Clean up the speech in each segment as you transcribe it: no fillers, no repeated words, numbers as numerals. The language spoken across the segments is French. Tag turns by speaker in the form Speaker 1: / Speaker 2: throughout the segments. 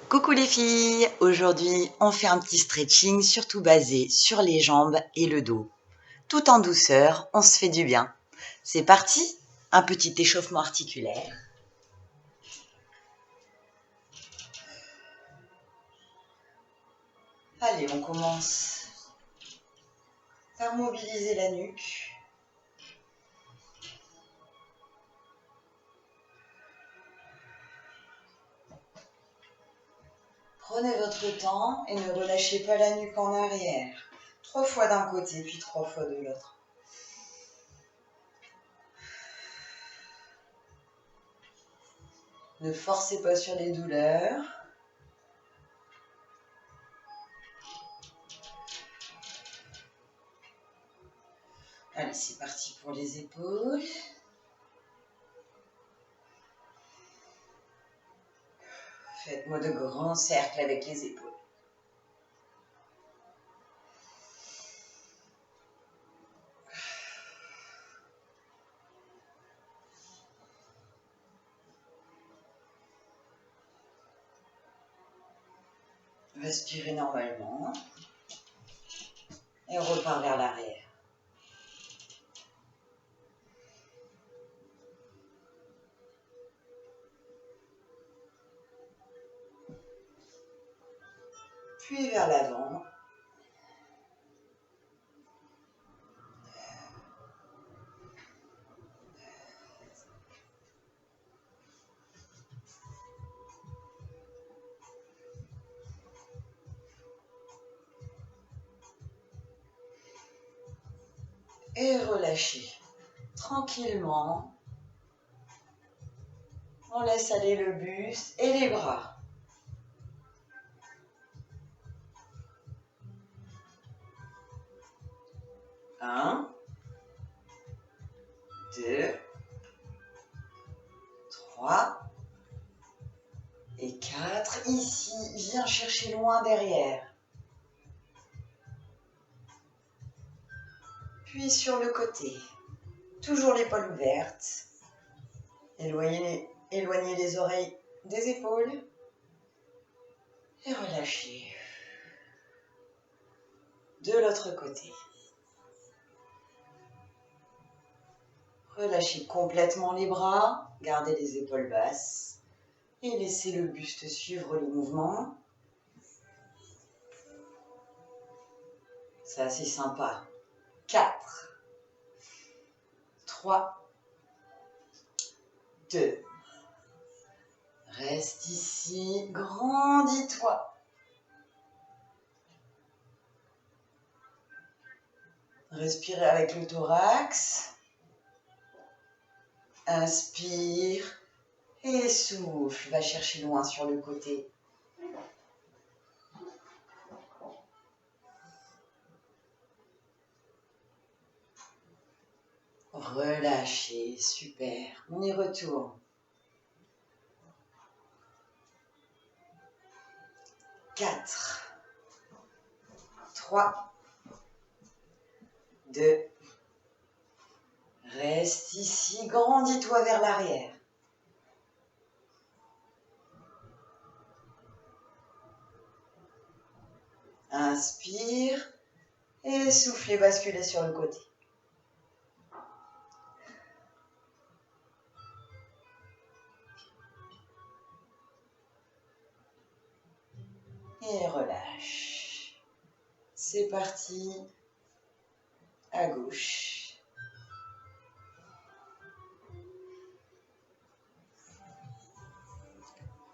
Speaker 1: Coucou les filles, aujourd'hui on fait un petit stretching surtout basé sur les jambes et le dos. Tout en douceur, on se fait du bien. C'est parti, un petit échauffement articulaire. Allez, on commence par mobiliser la nuque. Prenez votre temps et ne relâchez pas la nuque en arrière. 3 fois d'un côté puis 3 fois de l'autre. Ne forcez pas sur les douleurs. Allez, c'est parti pour les épaules. Faites-moi de grands cercles avec les épaules. Respirez normalement et on repart vers l'arrière. Puis vers l'avant. Et relâchez. Tranquillement. On laisse aller le buste et les bras. Un, 2, 3 et 4. Ici, viens chercher loin derrière. Puis sur le côté. Toujours l'épaule ouverte. Éloignez les oreilles des épaules. Et relâchez. De l'autre côté. Relâchez complètement les bras. Gardez les épaules basses. Et laissez le buste suivre le mouvement. C'est assez sympa. 4, 3, 2. Reste ici, grandis-toi. Respirez avec le thorax. Inspire et souffle. Va chercher loin sur le côté. Relâchez, super. On y retourne. 4, 3, 2. Reste ici, grandis-toi vers l'arrière. Inspire et soufflez, basculez sur le côté. Et relâche. C'est parti. À gauche.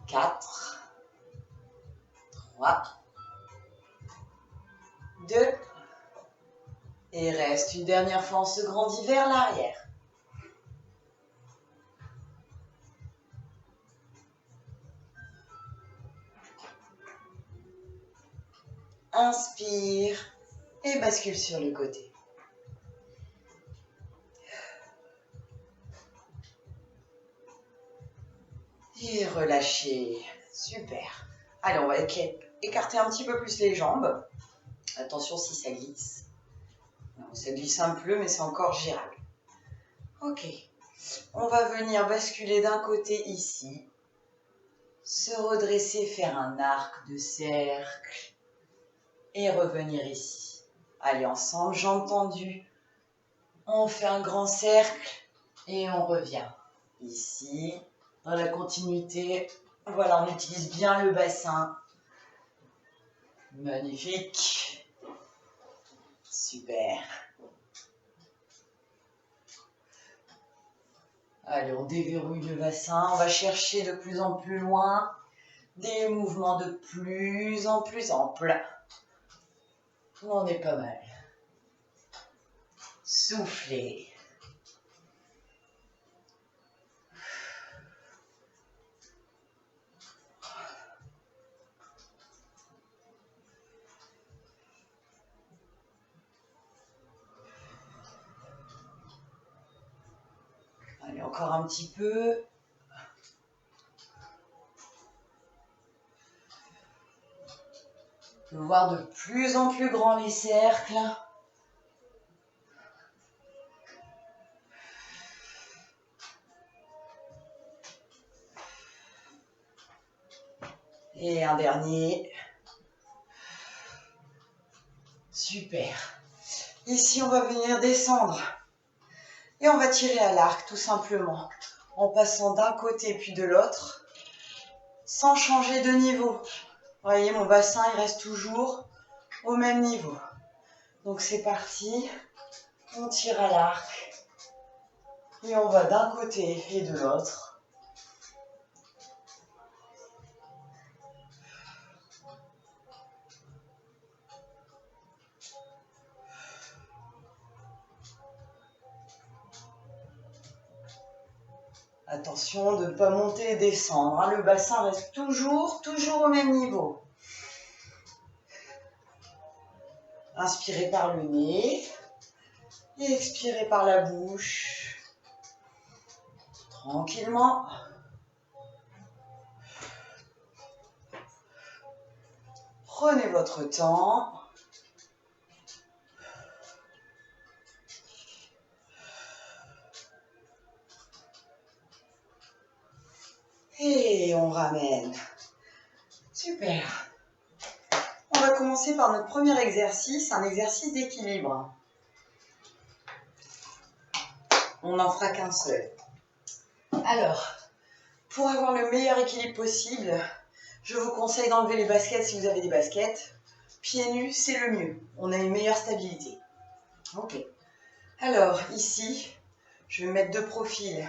Speaker 1: 4, 3, 2. Et reste une dernière fois, on se grandit vers l'arrière. Inspire et bascule sur le côté. Et relâchez. Super. Allez, on va écarter un petit peu plus les jambes. Attention si ça glisse. Non, ça glisse un peu, mais c'est encore gérable. Ok. On va venir basculer d'un côté ici. Se redresser, faire un arc de cercle et revenir ici. Allez, ensemble, jambes tendues. On fait un grand cercle et on revient. Ici, dans la continuité. Voilà, on utilise bien le bassin. Magnifique. Super. Allez, on déverrouille le bassin. On va chercher de plus en plus loin. Des mouvements de plus en plus amples. On est pas mal. Soufflez. Allez, encore un petit peu. On peut voir de plus en plus grands les cercles. Et un dernier. Super. Ici, on va venir descendre. Et on va tirer à l'arc, tout simplement. En passant d'un côté puis de l'autre. Sans changer de niveau. Vous voyez, mon bassin, il reste toujours au même niveau. Donc, c'est parti. On tire à l'arc. Et on va d'un côté et de l'autre. Attention de ne pas monter et descendre. Hein. Le bassin reste toujours au même niveau. Inspirez par le nez. Et expirez par la bouche. Tranquillement. Prenez votre temps. Et on ramène. Super. On va commencer par notre premier exercice, un exercice d'équilibre. On n'en fera qu'un seul. Alors, pour avoir le meilleur équilibre possible, je vous conseille d'enlever les baskets si vous avez des baskets. Pieds nus, c'est le mieux. On a une meilleure stabilité. Ok. Alors, ici, je vais mettre de profil.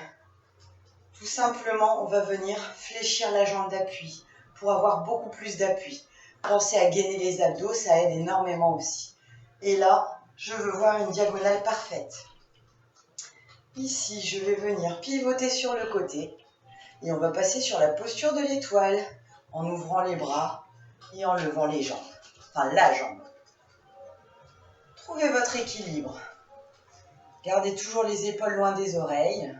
Speaker 1: Tout simplement, on va venir fléchir la jambe d'appui pour avoir beaucoup plus d'appui. Pensez à gainer les abdos, ça aide énormément aussi. Et là, je veux voir une diagonale parfaite. Ici, je vais venir pivoter sur le côté et on va passer sur la posture de l'étoile en ouvrant les bras et en levant les jambes. Enfin, la jambe. Trouvez votre équilibre. Gardez toujours les épaules loin des oreilles.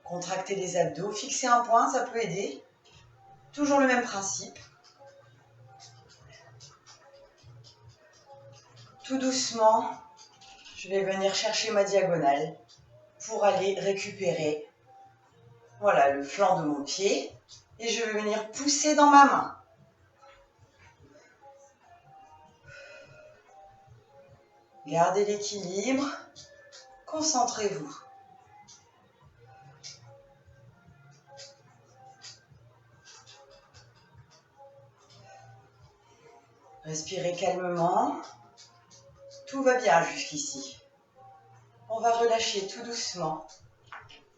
Speaker 1: Contractez les abdos. Fixez un point, ça peut aider. Toujours le même principe. Tout doucement, je vais venir chercher ma diagonale pour aller récupérer, voilà, le flanc de mon pied. Et je vais venir pousser dans ma main. Gardez l'équilibre. Concentrez-vous. Respirez calmement. Tout va bien jusqu'ici. On va relâcher tout doucement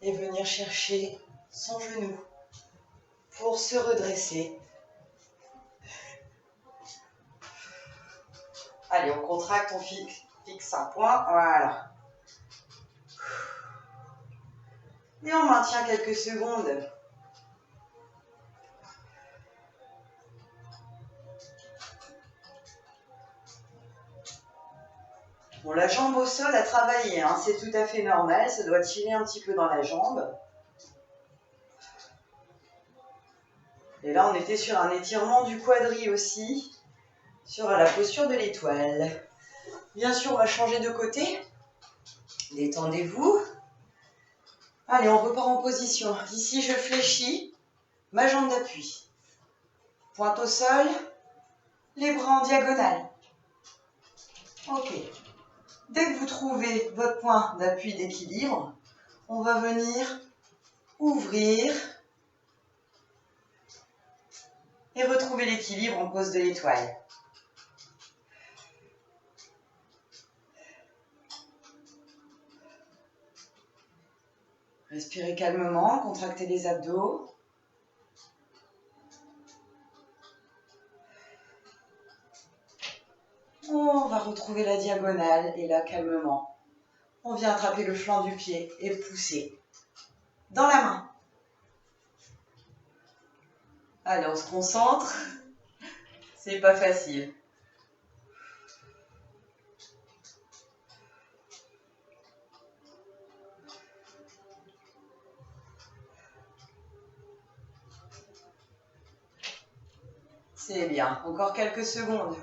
Speaker 1: et venir chercher son genou pour se redresser. Allez, on contracte, on fixe un point. Voilà. Et on maintient quelques secondes. Bon, la jambe au sol a travaillé, hein, c'est tout à fait normal, ça doit tirer un petit peu dans la jambe. Et là, on était sur un étirement du quadri aussi, sur la posture de l'étoile. Bien sûr, on va changer de côté. Détendez-vous. Allez, on repart en position. Ici, je fléchis. ma jambe d'appui. Pointe au sol, les bras en diagonale. Ok. Dès que vous trouvez votre point d'appui d'équilibre, on va venir ouvrir et retrouver l'équilibre en pose de l'étoile. Respirez calmement, contractez les abdos. On va retrouver la diagonale et là, calmement, on vient attraper le flanc du pied et pousser dans la main. Allez, on se concentre. C'est pas facile. C'est bien. Encore quelques secondes.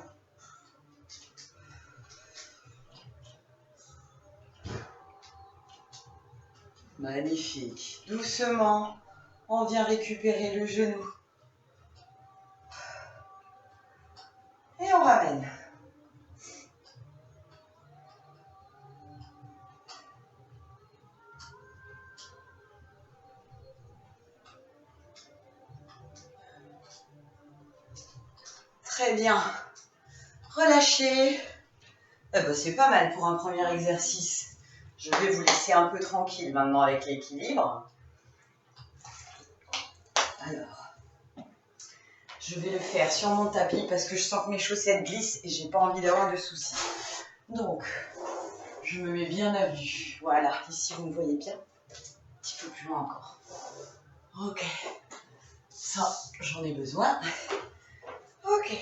Speaker 1: Magnifique. Doucement, on vient récupérer le genou. Et on ramène. Très bien. Relâchez. Eh ben, c'est pas mal pour un premier exercice. Je vais vous laisser un peu tranquille maintenant avec l'équilibre. Alors, je vais le faire sur mon tapis parce que je sens que mes chaussettes glissent et j'ai pas envie d'avoir de soucis. Donc, je me mets bien à vue. Voilà, ici vous me voyez bien. Un petit peu plus loin encore. Ok. Ça, j'en ai besoin. Ok.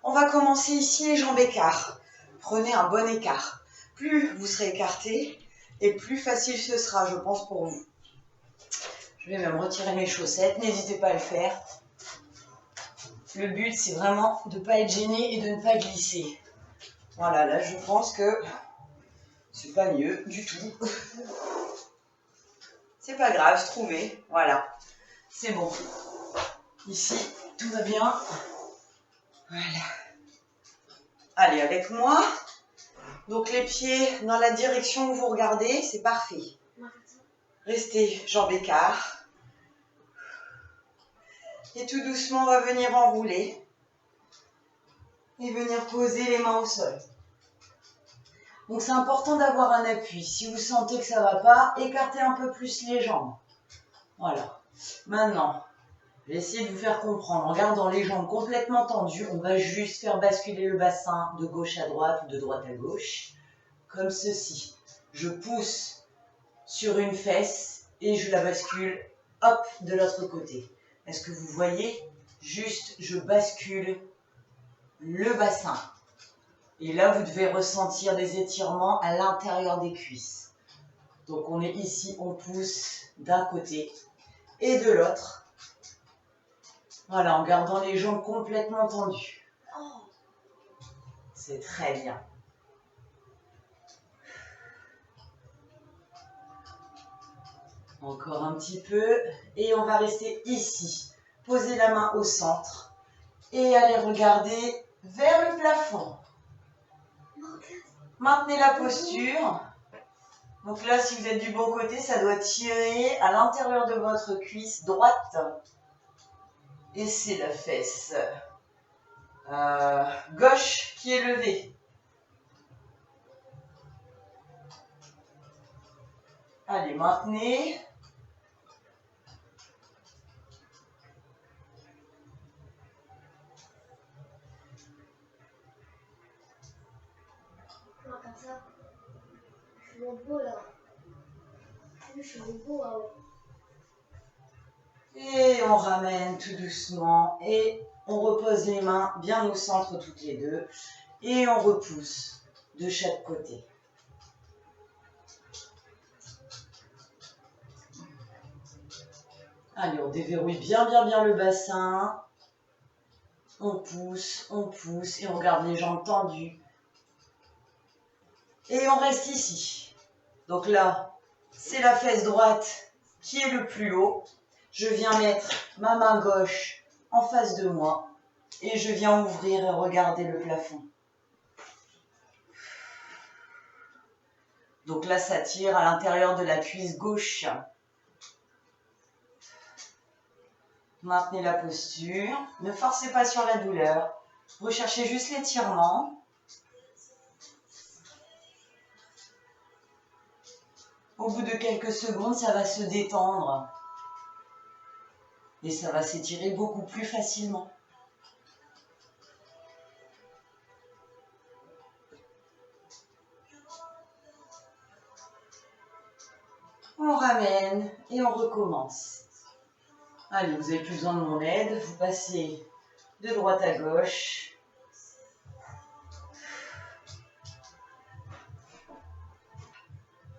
Speaker 1: On va commencer ici les jambes écart. Prenez un bon écart. Plus vous serez écarté et plus facile ce sera, je pense, pour vous. Je vais même retirer mes chaussettes. N'hésitez pas à le faire. Le but, c'est vraiment de ne pas être gêné et de ne pas glisser. Voilà, là, je pense que c'est pas mieux du tout. C'est pas grave, se trouver. Voilà, c'est bon. Ici, tout va bien. Voilà. Allez, avec moi. Donc, les pieds dans la direction où vous regardez, c'est parfait. Restez jambes écart. Et tout doucement, on va venir enrouler. Et venir poser les mains au sol. Donc, c'est important d'avoir un appui. Si vous sentez que ça ne va pas, écartez un peu plus les jambes. Voilà. Maintenant, je vais essayer de vous faire comprendre. En gardant les jambes complètement tendues, on va juste faire basculer le bassin de gauche à droite ou de droite à gauche. Comme ceci. Je pousse sur une fesse et je la bascule, hop, de l'autre côté. Est-ce que vous voyez? Juste, je bascule le bassin. Et là, vous devez ressentir des étirements à l'intérieur des cuisses. Donc, on est ici, on pousse d'un côté et de l'autre. Voilà, en gardant les jambes complètement tendues. C'est très bien. Encore un petit peu. Et on va rester ici. Posez la main au centre. Et allez regarder vers le plafond. Maintenez la posture. Donc là, si vous êtes du bon côté, ça doit tirer à l'intérieur de votre cuisse droite. Et c'est la fesse gauche qui est levée. Allez, maintenez.
Speaker 2: Comme ça. Je suis beau là. Je suis beau là.
Speaker 1: Et on ramène tout doucement. Et on repose les mains bien au centre toutes les deux. Et on repousse de chaque côté. Allez, on déverrouille bien le bassin. On pousse et on garde les jambes tendues. Et on reste ici. Donc là, c'est la fesse droite qui est le plus haut. Je viens mettre ma main gauche en face de moi et je viens ouvrir et regarder le plafond. Donc là, ça tire à l'intérieur de la cuisse gauche. Maintenez la posture. Ne forcez pas sur la douleur. Recherchez juste l'étirement. Au bout de quelques secondes, ça va se détendre. Et ça va s'étirer beaucoup plus facilement. On ramène et on recommence. Allez, vous n'avez plus besoin de mon aide. Vous passez de droite à gauche.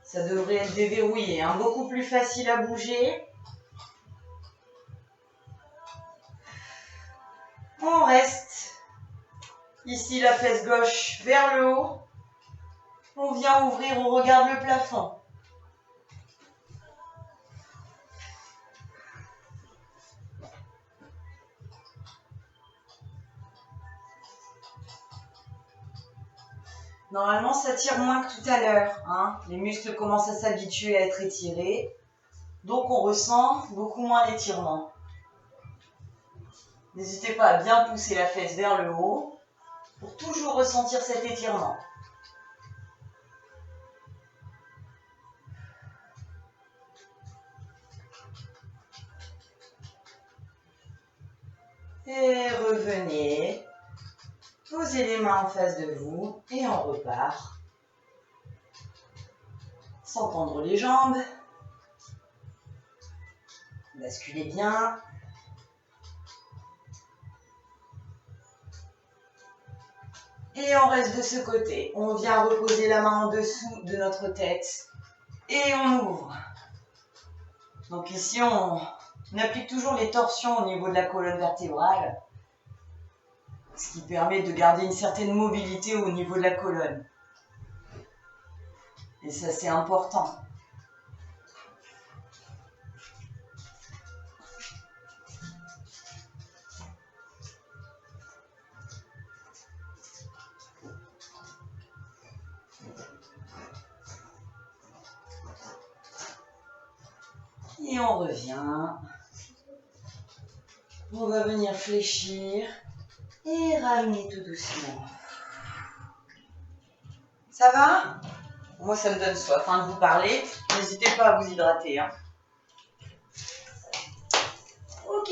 Speaker 1: Ça devrait être déverrouillé, hein, beaucoup plus facile à bouger. On reste. Ici, la fesse gauche vers le haut. On vient ouvrir, on regarde le plafond. Normalement, ça tire moins que tout à l'heure. Hein. Les muscles commencent à s'habituer à être étirés. Donc, on ressent beaucoup moins l'étirement. N'hésitez pas à bien pousser la fesse vers le haut pour toujours ressentir cet étirement. Et revenez. Posez les mains en face de vous et on repart. Sans tendre les jambes. Basculez bien. Et on reste de ce côté. On vient reposer la main en dessous de notre tête. Et on ouvre. Donc ici, on applique toujours les torsions au niveau de la colonne vertébrale. Ce qui permet de garder une certaine mobilité au niveau de la colonne. Et ça, c'est important. Et on revient. On va venir fléchir et ramener tout doucement. Ça va? Moi, ça me donne soif de vous parler. N'hésitez pas à vous hydrater. Hein. Ok.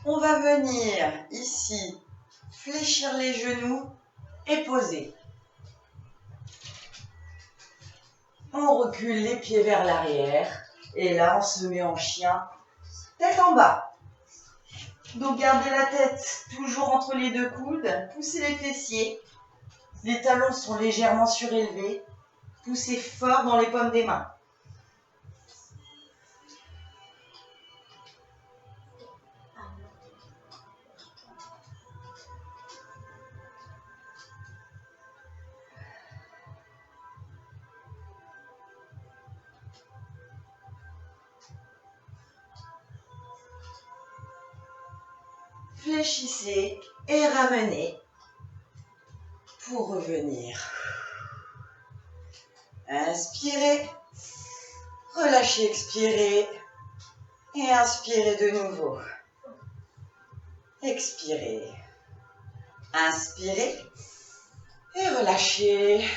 Speaker 1: On va venir ici fléchir les genoux et poser. On recule les pieds vers l'arrière. Et là, on se met en chien, tête en bas. Donc, gardez la tête toujours entre les deux coudes. Poussez les fessiers. Les talons sont légèrement surélevés. Poussez fort dans les paumes des mains. Fléchissez et ramenez pour revenir. Inspirez, relâchez, expirez et inspirez de nouveau. Expirez, inspirez et relâchez.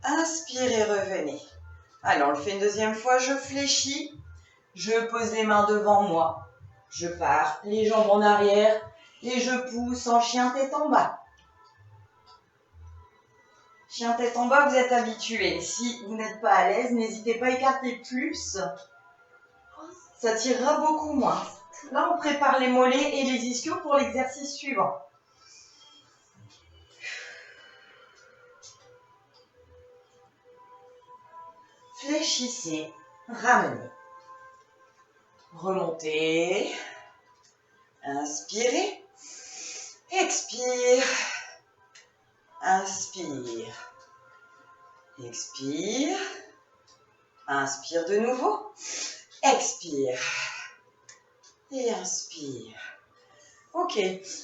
Speaker 1: Inspirez, revenez. Alors, on le fait une deuxième fois. Je fléchis, je pose les mains devant moi. Je pars, les jambes en arrière et je pousse en chien tête en bas. Chien tête en bas, vous êtes habitué. Si vous n'êtes pas à l'aise, n'hésitez pas à écarter plus. Ça tirera beaucoup moins. Là, on prépare les mollets et les ischios pour l'exercice suivant. Fléchissez, ramenez. Remontez. Inspirez. Expire. Inspire. Expire. Inspire de nouveau. Expire. Et inspire. Ok,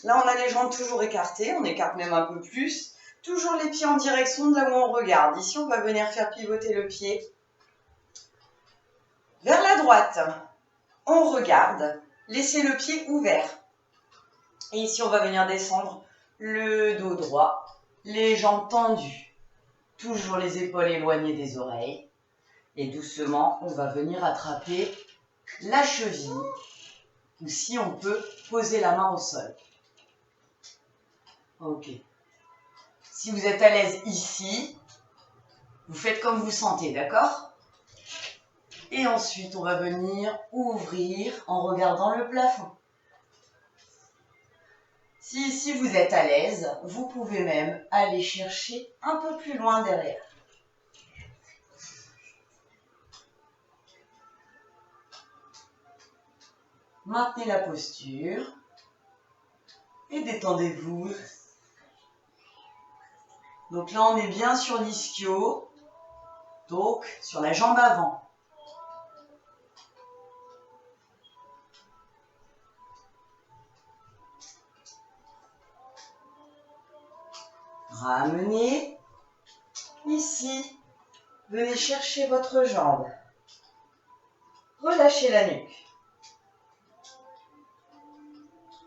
Speaker 1: là on a les jambes toujours écartées, on écarte même un peu plus. Toujours les pieds en direction de là où on regarde. Ici, on va venir faire pivoter le pied vers la droite. On regarde, laissez le pied ouvert. Et ici, on va venir descendre le dos droit, les jambes tendues. Toujours les épaules éloignées des oreilles. Et doucement, on va venir attraper la cheville. Ou si on peut, poser la main au sol. Ok. Si vous êtes à l'aise ici, vous faites comme vous sentez, d'accord? Et ensuite, on va venir ouvrir en regardant le plafond. Si ici vous êtes à l'aise, vous pouvez même aller chercher un peu plus loin derrière. Maintenez la posture et détendez-vous. Donc là, on est bien sur l'ischio, donc sur la jambe avant. Ramenez. Ici, venez chercher votre jambe. Relâchez la nuque.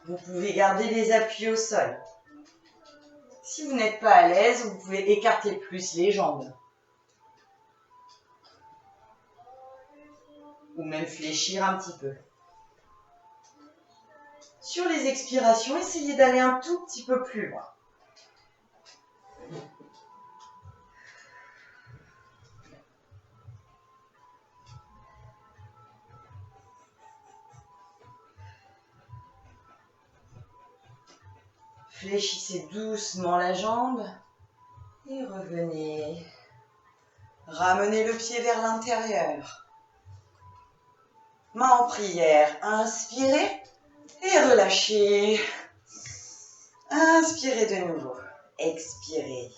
Speaker 1: Vous pouvez garder les appuis au sol. Si vous n'êtes pas à l'aise, vous pouvez écarter plus les jambes. Ou même fléchir un petit peu. Sur les expirations, essayez d'aller un tout petit peu plus loin. Fléchissez doucement la jambe et revenez. Ramenez le pied vers l'intérieur. Main en prière, inspirez et relâchez. Inspirez de nouveau, expirez.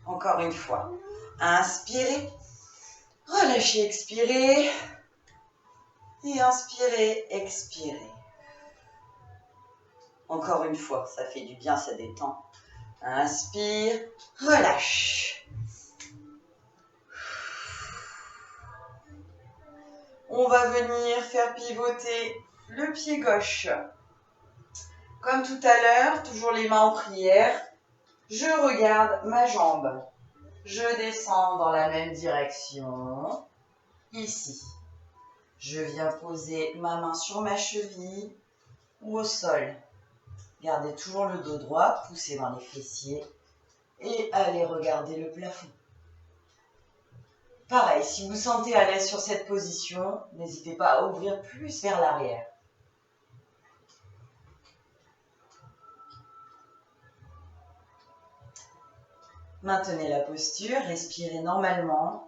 Speaker 1: Encore une fois, inspirez, relâchez, expirez. Et inspirez, expirez. Encore une fois, ça fait du bien, ça détend. Inspire, relâche. On va venir faire pivoter le pied gauche. Comme tout à l'heure, toujours les mains en prière. Je regarde ma jambe. Je descends dans la même direction. Ici. Je viens poser ma main sur ma cheville ou au sol. Gardez toujours le dos droit, poussez dans les fessiers et allez regarder le plafond. Pareil, si vous vous sentez à l'aise sur cette position, n'hésitez pas à ouvrir plus vers l'arrière. Maintenez la posture, respirez normalement.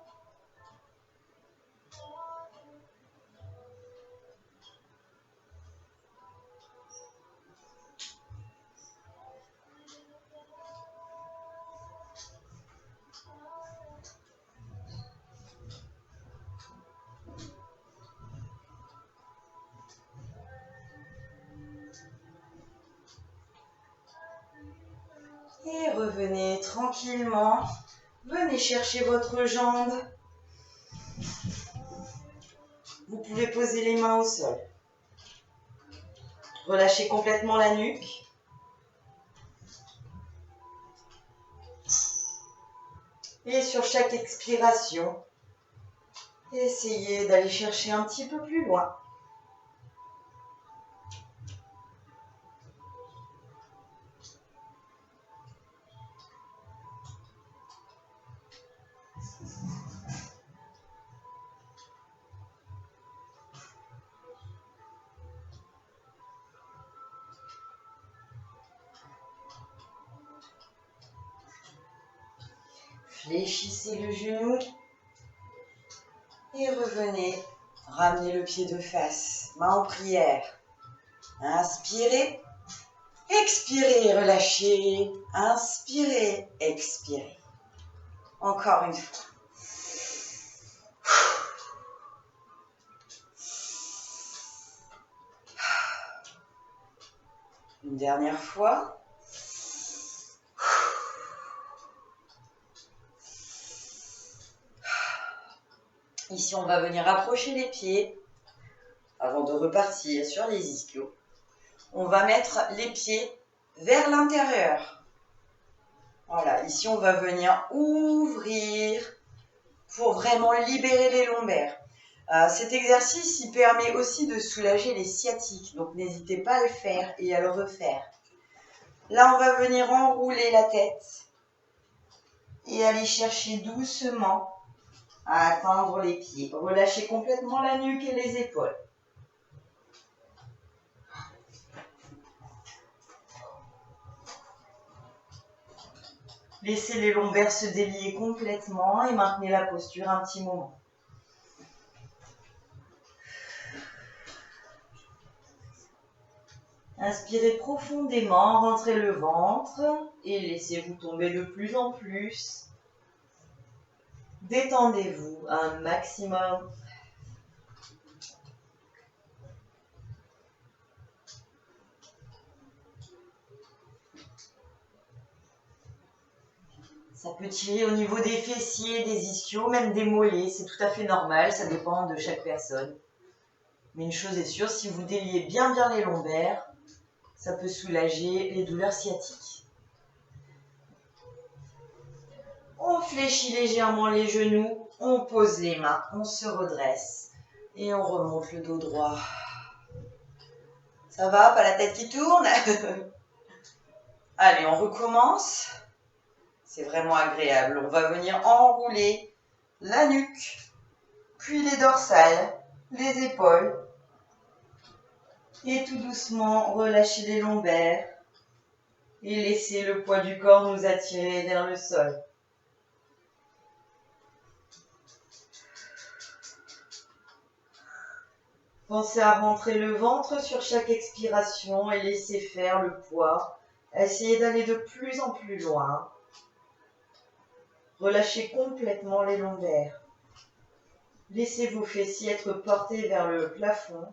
Speaker 1: Et revenez tranquillement. Venez chercher votre jambe. Vous pouvez poser les mains au sol. Relâchez complètement la nuque. Et sur chaque expiration, essayez d'aller chercher un petit peu plus loin. Fléchissez le genou et revenez. Ramenez le pied de face, main en prière. Inspirez, expirez, relâchez. Inspirez, expirez. Encore une fois. Une dernière fois. Ici, on va venir approcher les pieds avant de repartir sur les ischios. On va mettre les pieds vers l'intérieur. Voilà, ici, on va venir ouvrir pour vraiment libérer les lombaires. Cet exercice, il permet aussi de soulager les sciatiques, donc n'hésitez pas à le faire et à le refaire. Là, on va venir enrouler la tête et aller chercher doucement à atteindre les pieds. Relâchez complètement la nuque et les épaules. Laissez les lombaires se délier complètement et maintenez la posture un petit moment. Inspirez profondément, rentrez le ventre et laissez-vous tomber de plus en plus. Détendez-vous un maximum. Ça peut tirer au niveau des fessiers, des ischios, même des mollets. C'est tout à fait normal, ça dépend de chaque personne. Mais une chose est sûre, si vous déliez bien les lombaires, ça peut soulager les douleurs sciatiques. On fléchit légèrement les genoux, on pose les mains, on se redresse et on remonte le dos droit. Ça va, pas la tête qui tourne? Allez, on recommence. C'est vraiment agréable. On va venir enrouler la nuque, puis les dorsales, les épaules. Et tout doucement, relâcher les lombaires et laisser le poids du corps nous attirer vers le sol. Pensez à rentrer le ventre sur chaque expiration et laisser faire le poids. Essayez d'aller de plus en plus loin. Relâchez complètement les lombaires. Laissez vos fessiers être portés vers le plafond.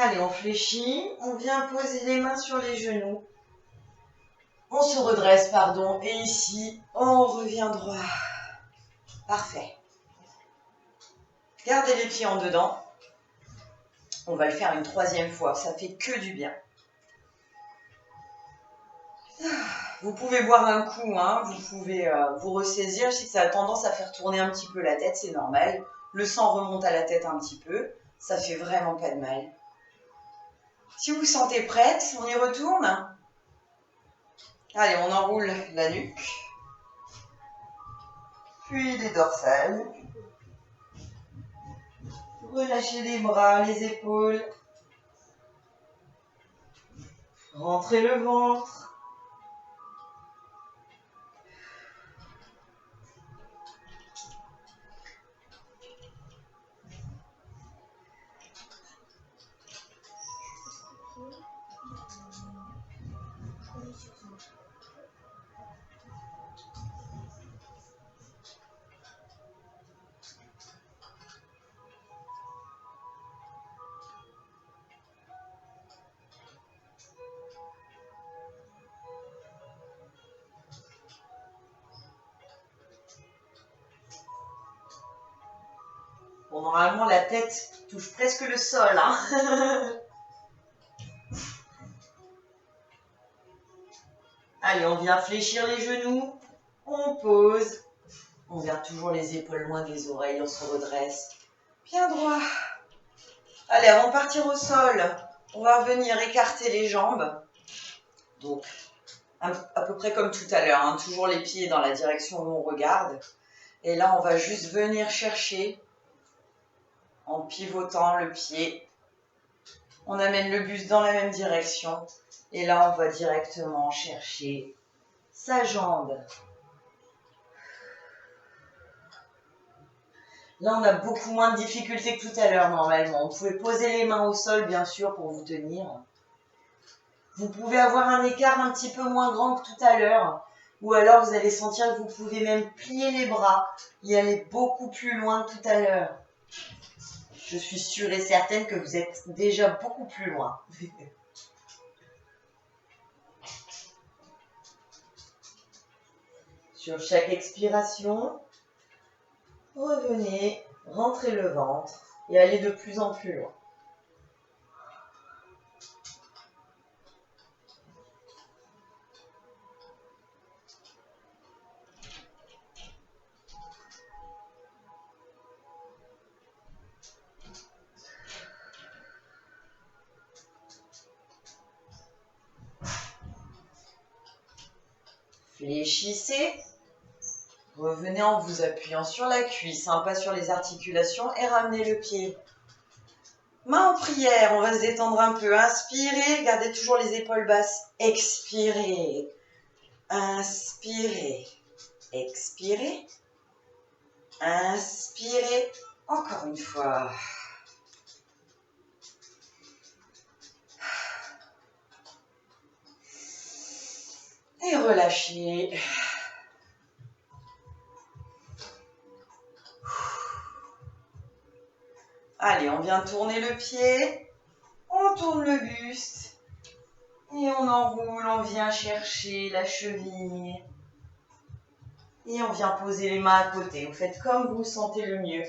Speaker 1: Allez, on fléchit, on vient poser les mains sur les genoux. On se redresse, pardon, et ici, on revient droit. Parfait. Gardez les pieds en dedans. On va le faire une troisième fois, ça fait que du bien. Vous pouvez boire un coup, hein, vous pouvez vous ressaisir. Je sais que ça a tendance à faire tourner un petit peu la tête, c'est normal. Le sang remonte à la tête un petit peu, ça fait vraiment pas de mal. Si vous vous sentez prête, on y retourne. Allez, on enroule la nuque, puis les dorsales. Relâchez les bras, les épaules. Rentrez le ventre. Bon, normalement, la tête touche presque le sol, hein. Allez, on vient fléchir les genoux. On pose. On garde toujours les épaules loin des oreilles. On se redresse. Bien droit. Allez, avant de partir au sol, on va venir écarter les jambes. Donc, À peu près comme tout à l'heure, hein, toujours les pieds dans la direction où on regarde. Et là, on va juste venir chercher en pivotant le pied. On amène le buste dans la même direction. Et là, on va directement chercher sa jambe. Là, on a beaucoup moins de difficultés que tout à l'heure, normalement. Vous pouvez poser les mains au sol, bien sûr, pour vous tenir. Vous pouvez avoir un écart un petit peu moins grand que tout à l'heure. Ou alors, vous allez sentir que vous pouvez même plier les bras et aller beaucoup plus loin que tout à l'heure. Je suis sûre et certaine que vous êtes déjà beaucoup plus loin. Sur chaque expiration, revenez, rentrez le ventre et allez de plus en plus loin. Fléchissez. Revenez en vous appuyant sur la cuisse, pas sur les articulations, et ramenez le pied. Main en prière, on va se détendre un peu. Inspirez, gardez toujours les épaules basses. Expirez. Inspirez. Expirez. Inspirez. Encore une fois. Et relâchez. Allez, on vient tourner le pied, on tourne le buste et on enroule, on vient chercher la cheville et on vient poser les mains à côté. Vous faites comme vous sentez le mieux.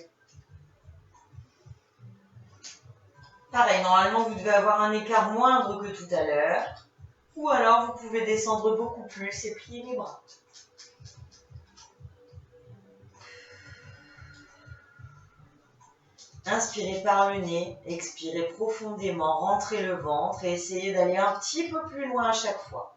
Speaker 1: Pareil, normalement vous devez avoir un écart moindre que tout à l'heure ou alors vous pouvez descendre beaucoup plus et plier les bras. Inspirez par le nez, expirez profondément, rentrez le ventre et essayez d'aller un petit peu plus loin à chaque fois.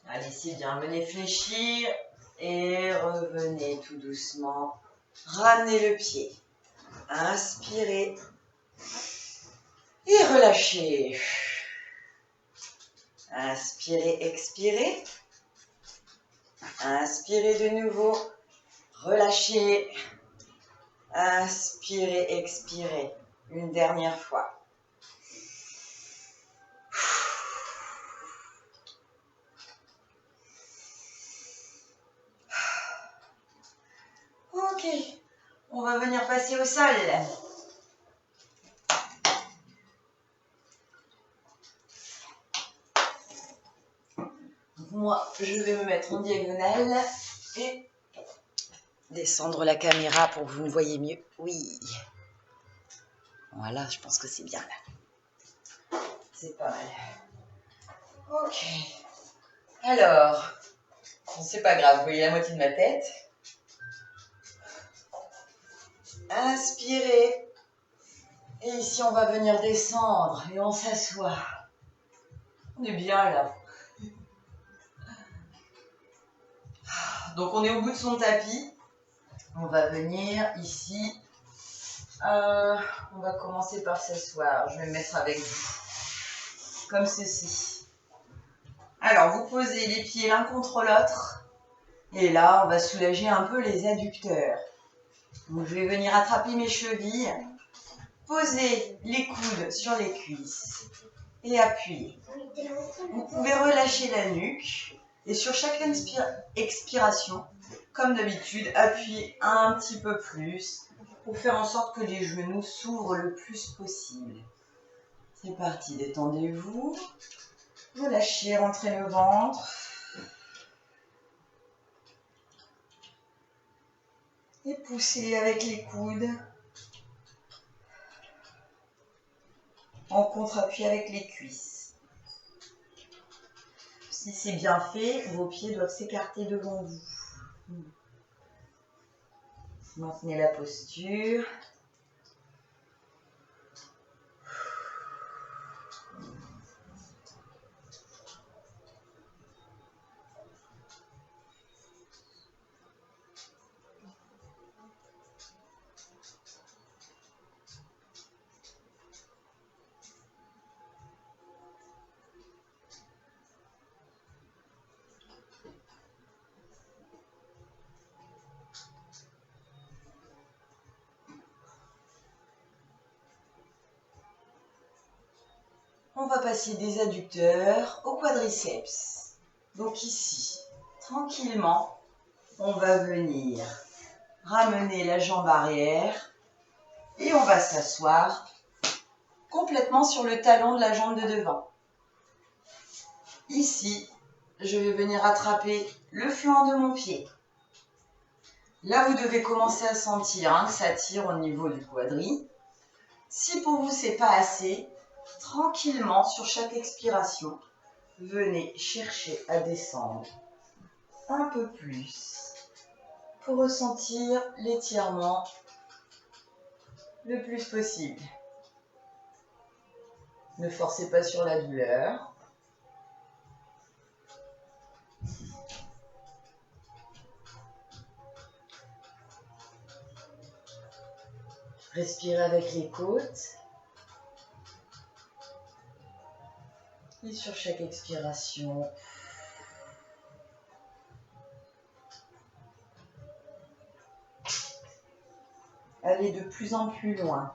Speaker 1: Allez, c'est bien. Venez fléchir et revenez tout doucement. Ramenez le pied. Inspirez et relâchez. Inspirez, expirez. Inspirez de nouveau. Relâchez. Inspirez, expirez. Une dernière fois. Ok, on va venir passer au sol. Moi, je vais me mettre en diagonale et descendre la caméra pour que vous me voyez mieux. Oui. Voilà, je pense que c'est bien là. C'est pas mal. Ok. Alors, c'est pas grave, vous voyez la moitié de ma tête. Inspirez. Et ici, on va venir descendre et on s'assoit. On est bien là. Donc, on est au bout de son tapis. On va venir ici. On va commencer par s'asseoir. Je vais me mettre avec vous. Comme ceci. Alors, vous posez les pieds l'un contre l'autre. Et là, on va soulager un peu les adducteurs. Donc, je vais venir attraper mes chevilles. Poser les coudes sur les cuisses. Et appuyer. Vous pouvez relâcher la nuque. Et sur chaque expiration, comme d'habitude, appuyez un petit peu plus. pour faire en sorte que les genoux s'ouvrent le plus possible. C'est parti, détendez-vous. Relâchez, rentrez le ventre. Et poussez avec les coudes. En contre-appui avec les cuisses. Si c'est bien fait, vos pieds doivent s'écarter devant vous. Maintenez la posture. On va passer des adducteurs au quadriceps. Donc ici, tranquillement, on va venir ramener la jambe arrière et on va s'asseoir complètement sur le talon de la jambe de devant. Ici, je vais venir attraper le flanc de mon pied. Là, vous devez commencer à sentir que ça tire au niveau du quadri. Si pour vous, c'est pas assez, tranquillement, sur chaque expiration, venez chercher à descendre un peu plus pour ressentir l'étirement le plus possible. Ne forcez pas sur la douleur. Respirez avec les côtes. Et sur chaque expiration, allez de plus en plus loin.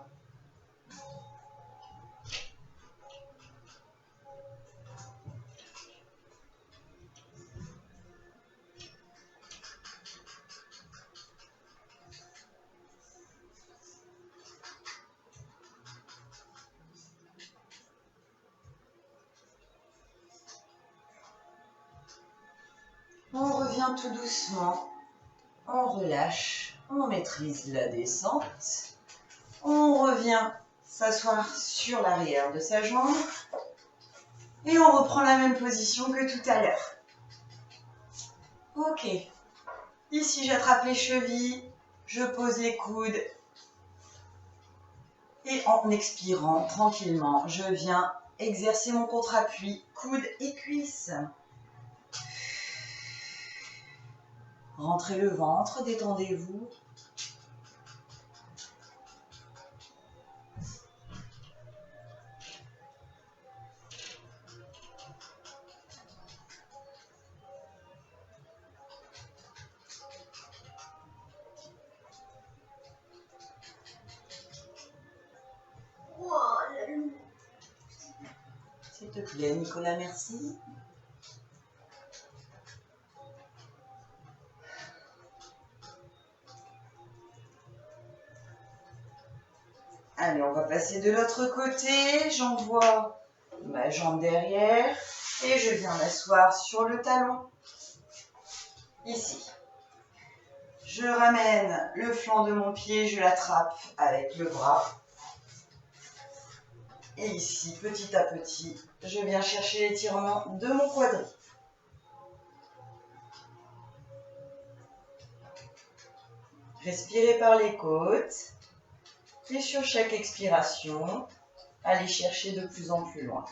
Speaker 1: On revient tout doucement, on relâche, on maîtrise la descente. On revient s'asseoir sur l'arrière de sa jambe et on reprend la même position que tout à l'heure. Ok, ici j'attrape les chevilles, je pose les coudes et en expirant tranquillement, je viens exercer mon contre-appui, coudes et cuisses. Rentrez le ventre, détendez-vous. S'il te plaît, Nicolas, merci. Allez, on va passer de l'autre côté. J'envoie ma jambe derrière et je viens m'asseoir sur le talon. Ici. Je ramène le flanc de mon pied, je l'attrape avec le bras. Et ici, petit à petit, je viens chercher l'étirement de mon quadri. Respirez par les côtes. Et sur chaque expiration, allez chercher de plus en plus loin.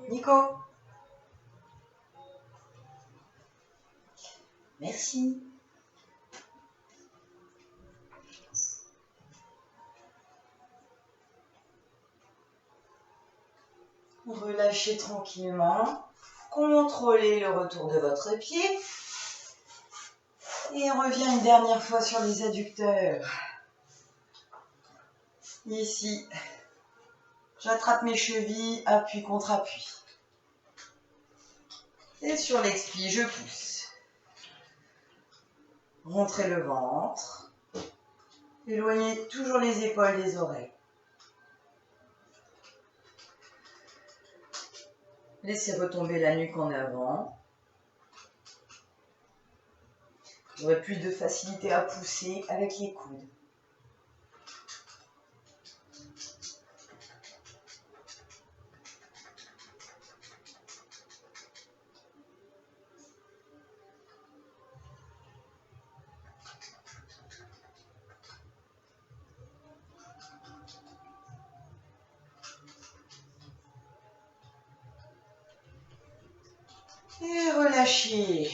Speaker 1: Nico, Merci. Relâchez tranquillement. Contrôlez le retour de votre pied. Et on revient une dernière fois sur les adducteurs. Ici, j'attrape mes chevilles, appui contre appui. Et sur l'expli, je pousse. Rentrez le ventre. Éloignez toujours les épaules des oreilles. Laissez retomber la nuque en avant. Vous aurez plus de facilité à pousser avec les coudes. Et relâchez.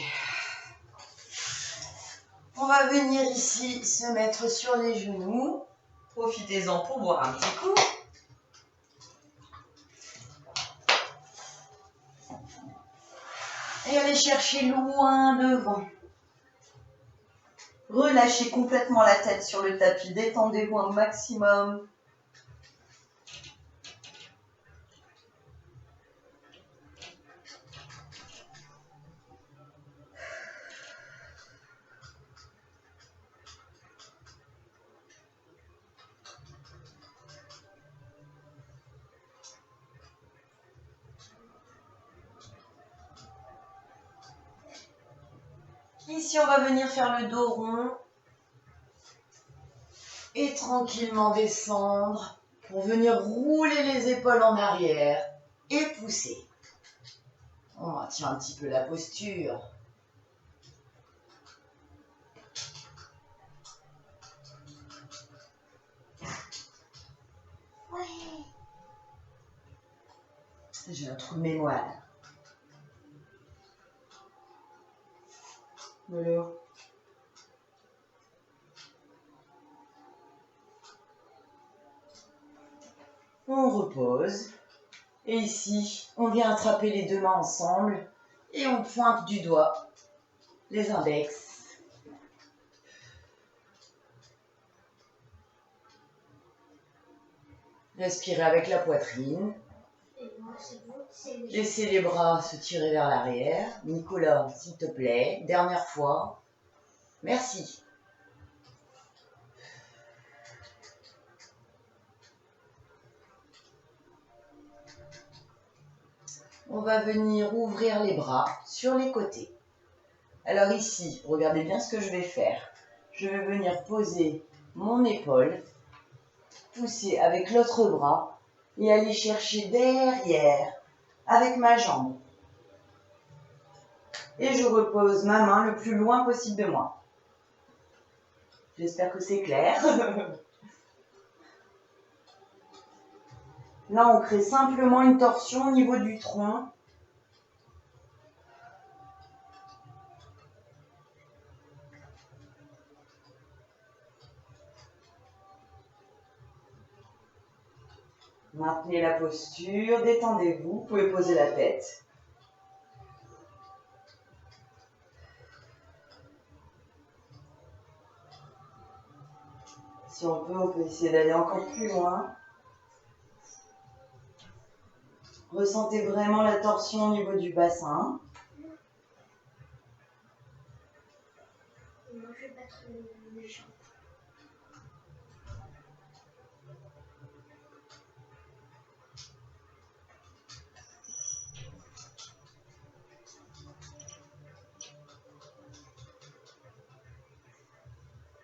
Speaker 1: On va venir ici se mettre sur les genoux. Profitez-en pour boire un petit coup. Et allez chercher loin devant. Relâchez complètement la tête sur le tapis. Détendez-vous un maximum. Ici, on va venir faire le dos rond et tranquillement descendre pour venir rouler les épaules en arrière et pousser. On maintient un petit peu la posture. J'ai un trou de mémoire. Alors. On repose. Et ici, on vient attraper les deux mains ensemble et on pointe du doigt les index. Respirez avec la poitrine. Laissez les bras se tirer vers l'arrière. Nicolas, s'il te plaît, dernière fois. Merci. On va venir ouvrir les bras sur les côtés. Alors ici, regardez bien ce que je vais faire. Je vais venir poser mon épaule, pousser avec l'autre bras et aller chercher derrière avec ma jambe. Et je repose ma main le plus loin possible de moi. J'espère que c'est clair. Là, on crée simplement une torsion au niveau du tronc. Maintenez la posture, détendez-vous, vous pouvez poser la tête. Si on peut essayer d'aller encore plus loin. Ressentez vraiment la torsion au niveau du bassin.
Speaker 2: Moi, je vais battre les jambes.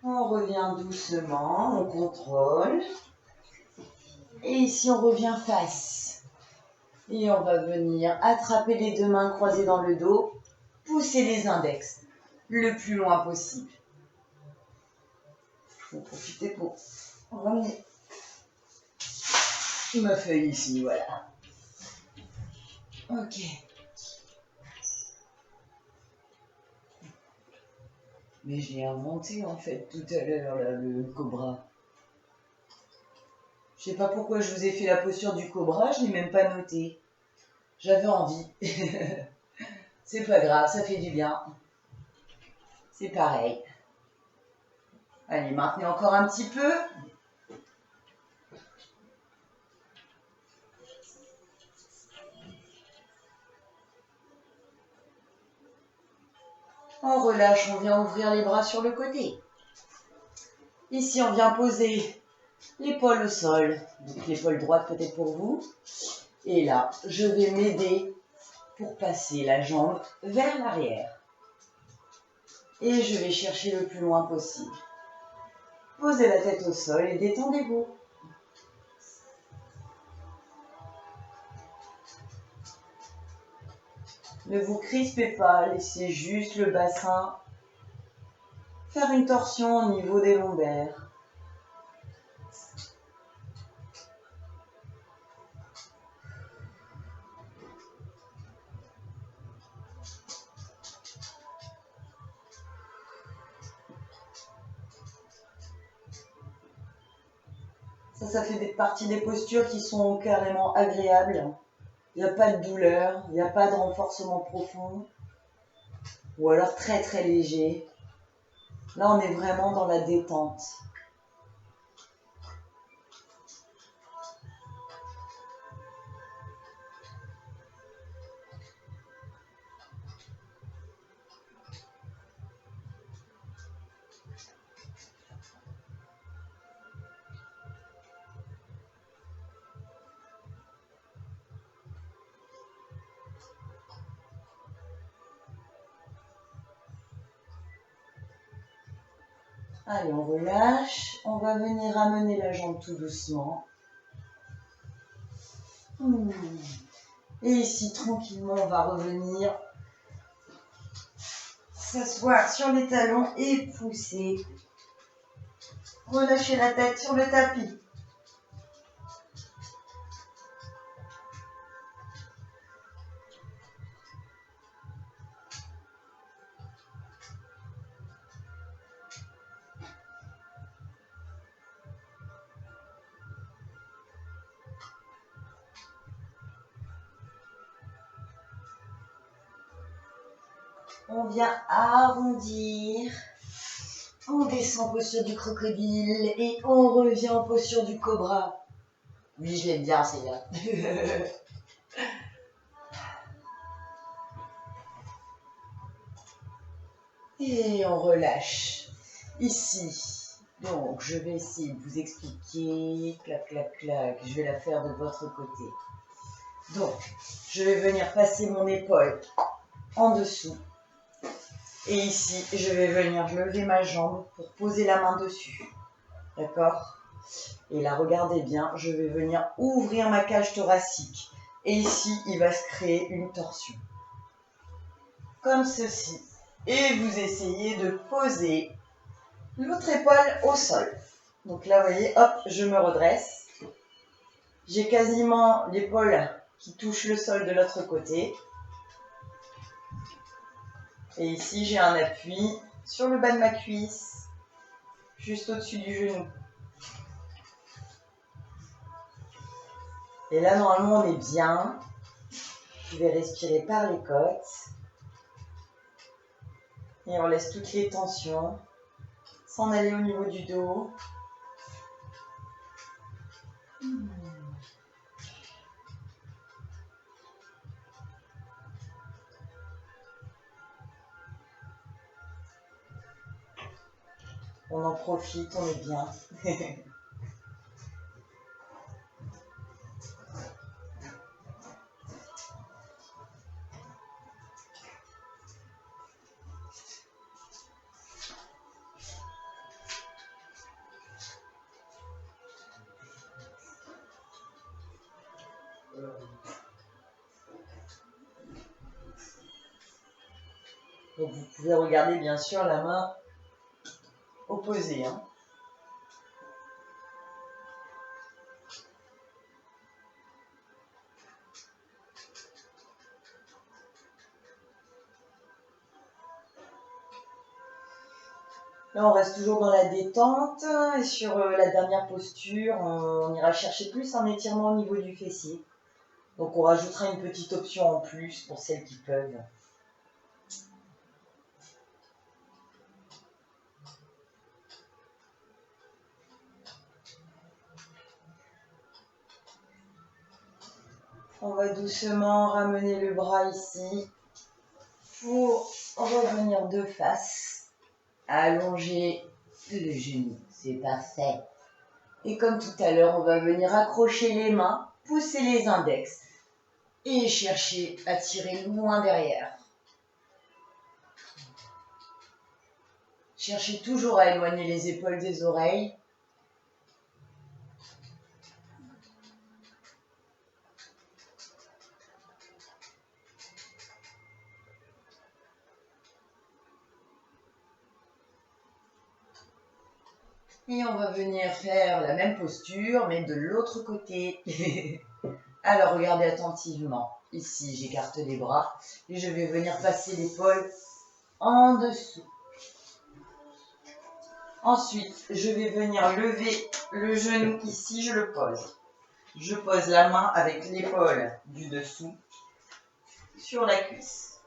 Speaker 1: On revient doucement, on contrôle. Et ici, on revient face. Et on va venir attraper les deux mains croisées dans le dos, pousser les index le plus loin possible. Je vais profiter pour ramener ma feuille ici, voilà. Ok. Mais je l'ai inventé en fait tout à l'heure, là, le cobra. Je sais pas pourquoi je vous ai fait la posture du cobra, je l'ai même pas noté. J'avais envie. C'est pas grave, ça fait du bien. C'est pareil. Allez, maintenez encore un petit peu. On relâche, on vient ouvrir les bras sur le côté. Ici, on vient poser l'épaule au sol. Donc l'épaule droite peut-être pour vous. Et là, je vais m'aider pour passer la jambe vers l'arrière. Et je vais chercher le plus loin possible. Posez la tête au sol et détendez-vous. Ne vous crispez pas, laissez juste le bassin faire une torsion au niveau des lombaires. Ça fait partie des postures qui sont carrément agréables. Il n'y a pas de douleur, il n'y a pas de renforcement profond, ou alors très très léger. Là, on est vraiment dans la détente. Allez, on relâche. On va venir amener la jambe tout doucement. Et ici, tranquillement, on va revenir s'asseoir sur les talons et pousser. Relâchez la tête sur le tapis. On vient arrondir. On descend en posture du crocodile et on revient en posture du cobra. Oui, je l'aime bien, celle-là. Et on relâche. Ici, donc je vais essayer de vous expliquer. Clac, clac, clac. Je vais la faire de votre côté. Donc, je vais venir passer mon épaule en dessous. Et ici, je vais venir lever ma jambe pour poser la main dessus. D'accord ? Et là, regardez bien, je vais venir ouvrir ma cage thoracique. Et ici, il va se créer une torsion. Comme ceci. Et vous essayez de poser l'autre épaule au sol. Donc là, vous voyez, hop, je me redresse. J'ai quasiment l'épaule qui touche le sol de l'autre côté. Et ici, j'ai un appui sur le bas de ma cuisse, juste au-dessus du genou. Et là, normalement, on est bien. Je vais respirer par les côtes. Et on laisse toutes les tensions s'en aller au niveau du dos. On en profite, on est bien. Donc vous pouvez regarder bien sûr la main opposée. Là, on reste toujours dans la détente. Et sur la dernière posture, on ira chercher plus un étirement au niveau du fessier. Donc, on rajoutera une petite option en plus pour celles qui peuvent. On va doucement ramener le bras ici pour revenir de face. Allonger le genou, c'est parfait. Et comme tout à l'heure, on va venir accrocher les mains, pousser les index et chercher à tirer loin derrière. Cherchez toujours à éloigner les épaules des oreilles. Et on va venir faire la même posture, mais de l'autre côté. Alors, regardez attentivement. Ici, j'écarte les bras et je vais venir passer l'épaule en dessous. Ensuite, je vais venir lever le genou ici, je le pose. Je pose la main avec l'épaule du dessous sur la cuisse.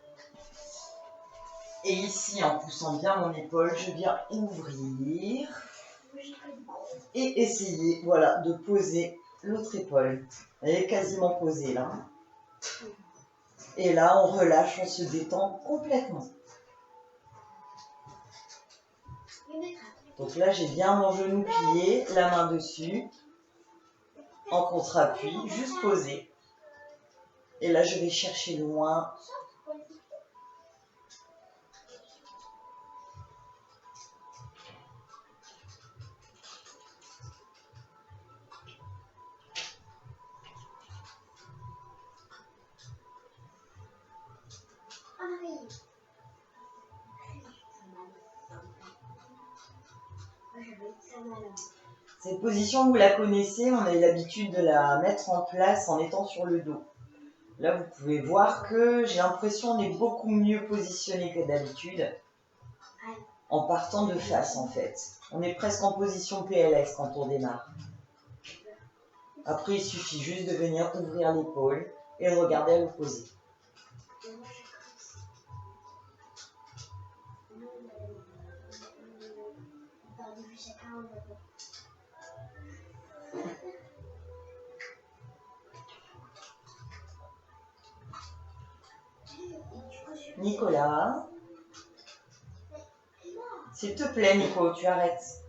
Speaker 1: Et ici, en poussant bien mon épaule, je viens ouvrir et essayer, voilà, de poser l'autre épaule. Elle est quasiment posée là. Et là, on relâche, on se détend complètement. Donc là, j'ai bien mon genou plié, la main dessus, en contre-appui, juste posé. Et là, je vais chercher loin. Cette position, vous la connaissez, on a eu l'habitude de la mettre en place en étant sur le dos. Là, vous pouvez voir que j'ai l'impression qu'on est beaucoup mieux positionné que d'habitude en partant de face en fait. On est presque en position PLS quand on démarre. Après, il suffit juste de venir ouvrir l'épaule et de regarder à l'opposé. Nicolas, s'il te plaît, Nico, tu arrêtes.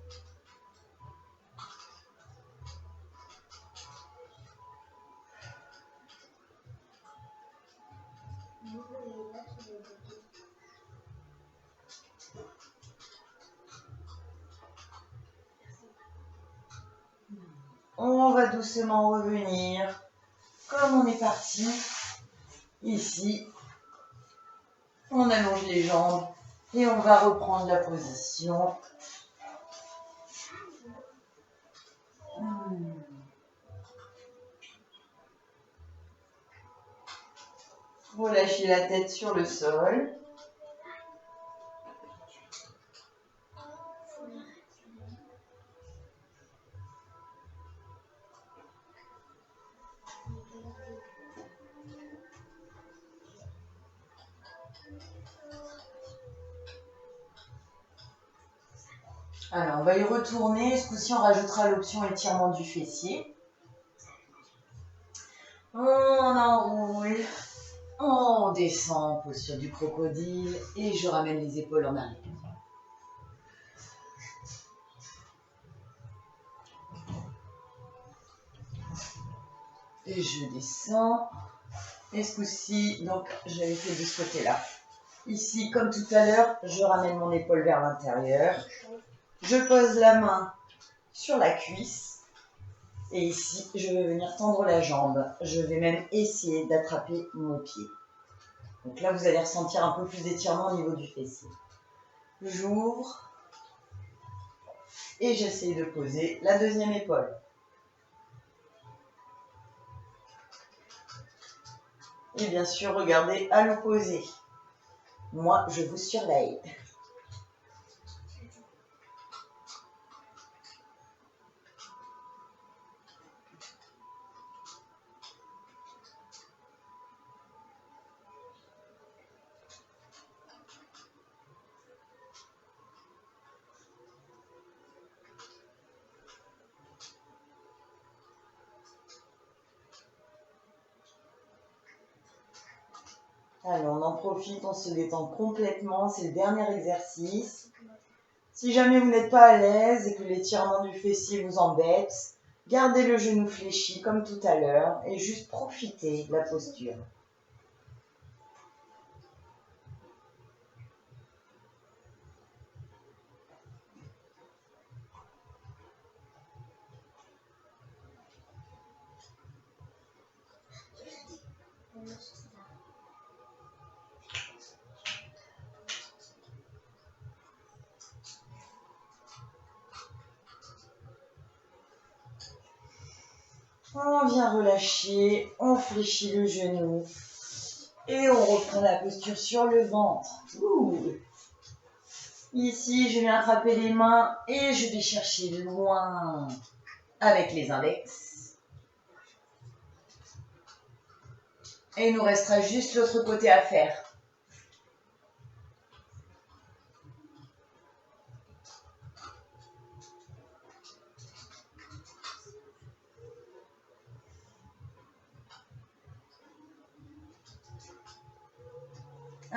Speaker 1: On va doucement revenir comme on est parti. Ici, on allonge les jambes et on va reprendre la position. Relâchez la tête sur le sol. Alors, on va y retourner. Ce coup-ci, on rajoutera l'option étirement du fessier. On enroule. On descend, posture du crocodile. Et je ramène les épaules en arrière. Et je descends. Et ce coup-ci, donc, j'avais fait de ce côté-là. Ici, comme tout à l'heure, je ramène mon épaule vers l'intérieur. Je pose la main sur la cuisse. Et ici, je vais venir tendre la jambe. Je vais même essayer d'attraper mon pied. Donc là, vous allez ressentir un peu plus d'étirement au niveau du fessier. J'ouvre. Et j'essaie de poser la deuxième épaule. Et bien sûr, regardez à l'opposé. Moi, je vous surveille. Allez, on en profite, on se détend complètement. C'est le dernier exercice. Si jamais vous n'êtes pas à l'aise et que l'étirement du fessier vous embête, gardez le genou fléchi comme tout à l'heure et juste profitez de la posture. On vient relâcher, on fléchit le genou et on reprend la posture sur le ventre. Ouh. Ici, je viens attraper les mains et je vais chercher loin avec les index. Et il nous restera juste l'autre côté à faire.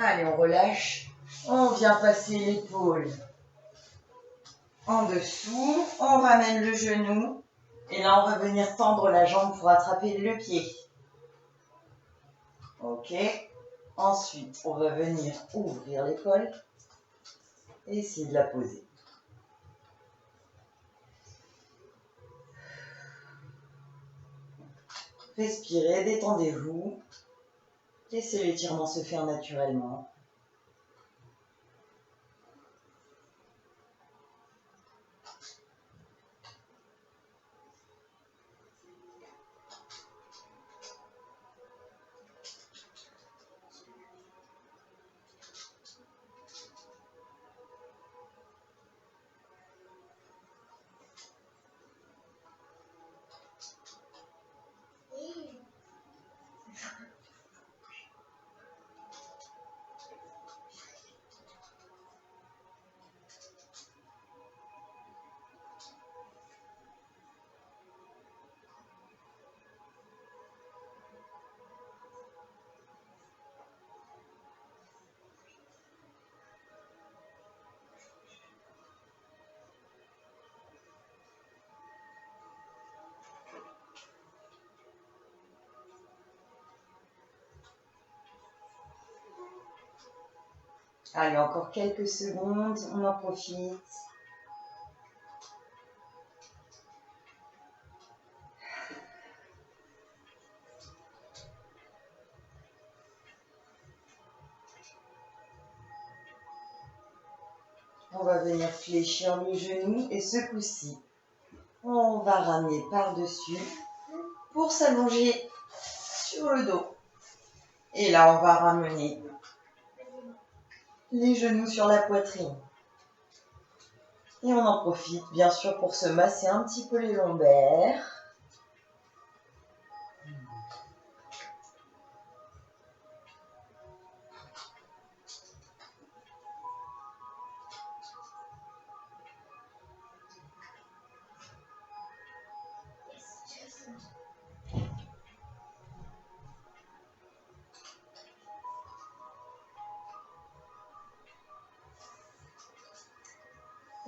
Speaker 1: Allez, on relâche. On vient passer l'épaule en dessous. On ramène le genou. Et là, on va venir tendre la jambe pour attraper le pied. Ok. Ensuite, on va venir ouvrir l'épaule et essayer de la poser. Respirez, détendez-vous. Laissez l'étirement se faire naturellement. Allez, encore quelques secondes, on en profite. On va venir fléchir le genou et ce coup-ci, on va ramener par-dessus pour s'allonger sur le dos. Et là, on va ramener les genoux sur la poitrine. Et on en profite, bien sûr, pour se masser un petit peu les lombaires.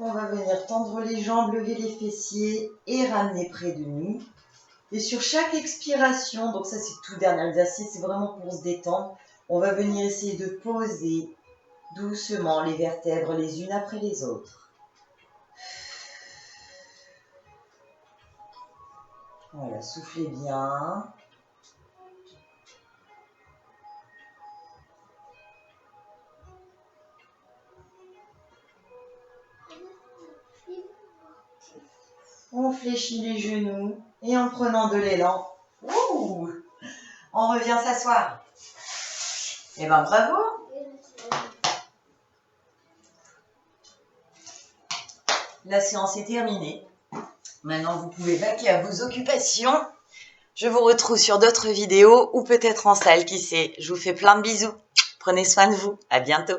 Speaker 1: On va venir tendre les jambes, lever les fessiers et ramener près de nous. Et sur chaque expiration, donc ça c'est le tout dernier exercice, c'est vraiment pour se détendre, on va venir essayer de poser doucement les vertèbres les unes après les autres. Voilà, soufflez bien. On fléchit les genoux et en prenant de l'élan, on revient s'asseoir. Eh ben bravo! La séance est terminée. Maintenant, vous pouvez vaquer à vos occupations. Je vous retrouve sur d'autres vidéos ou peut-être en salle, qui sait. Je vous fais plein de bisous. Prenez soin de vous. À bientôt.